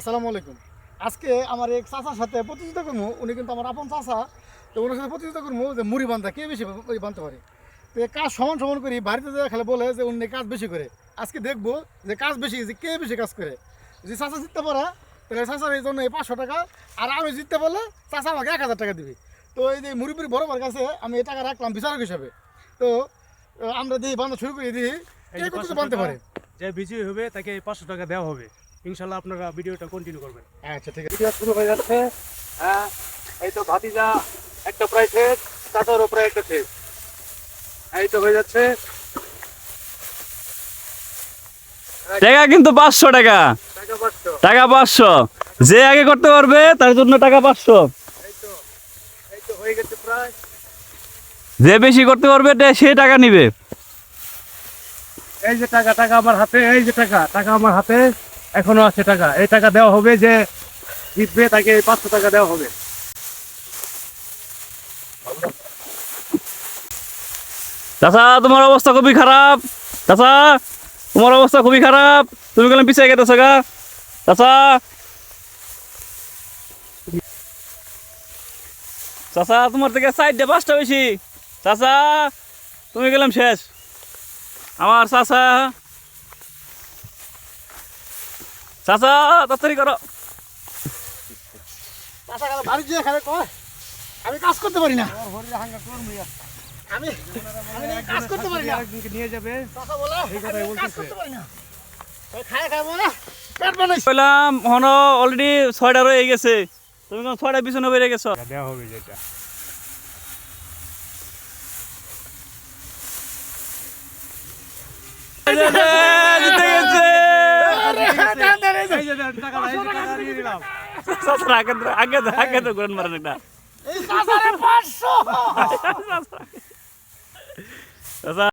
আসসালামু আলাইকুম। আজকে আমার এক চাচার সাথে প্রতিযোগিতা করবো। উনি কিন্তু আমার আপন চাচা। তো ওনার সাথে প্রতিযোগিতা করবো যে মুড়ি বান্ধা কে বেশি বানতে পারে। তো এই কাজ সমান সমান করি বাড়িতে যাওয়া খেলে বলে যে উনি কাজ বেশি করে। আজকে দেখবো যে কাজ বেশি যে কে বেশি কাজ করে। যদি চাচা জিততে পারে তাহলে চাচার এই জন্য এই 500 টাকা, আর আমি জিততে পারলে চাচা আমাকে 1000 টাকা দিবি। তো এই যে মুড়ি বড় বার কাছে আমি এই টাকা রাখলাম বিচারক হিসাবে। তো আমরা দিই বান্ধা শুরু করি, দিই কে কত বানতে পারে। যে বিজয়ী হবে তাকে 500 টাকা দেওয়া হবে। ইনশাল্লাহ আপনারা ভিডিওটা কন্টিনিউ করবেন। আচ্ছা ঠিক আছে। ভিডিও শুরু হয়ে যাচ্ছে। হ্যাঁ, এই তো ভাতিজা একটা প্রায় শেষ, চাচারও প্রায় একটা শেষ। এই তো হয়ে যাচ্ছে। টাকা কিন্তু 500 টাকা, টাকা 500। টাকা 500। যে আগে করতে পারবে তার জন্য টাকা 500। এই তো হয়ে গেছে প্রায়। যে বেশি করতে পারবে সে টাকা নিবে। এই যে টাকা, টাকা আমার হাতে, এই যে টাকা, টাকা আমার হাতে এখনো আছে টাকা। এই টাকা দেওয়া হবে, যে জিতবে তাকে 500 টাকা দেওয়া হবে। চাচা তোমার অবস্থা খুবই খারাপ। চাচা তোমার অবস্থা খুবই খারাপ, তুমি গেলে পিছিয়ে গেতেছো গা। চাচা চাচা তোমার থেকে 4টা 5টা বেশি। চাচা তুমি গেলাম শেষ। আমার চাচা, চাচা তাড়াতাড়ি করো। চাচা গেল বাড়ি যেয়ে খাবে কয় আমি কাজ করতে পারি না। আমি কাজ করতে পারি না। একজনকে নিয়ে যাবে। চাচা বলে এই কথাই আমি কাজ বলতেছে। করতে পারি না। ওই খায় বলে পেট বানাইছে। বললাম হন অলরেডি 6টা রয়ে গেছে, তুমি কোন 6টা পিছনে বেড়ে গেছো। দেওয়া হবে যেটা। জিতে গেছে। এই যে টাকা, এই যে টাকা দিয়ে দিলাম। চাচা আগে তো ঘুরেন মারেন একটা। এই চাচারে 500। চাচা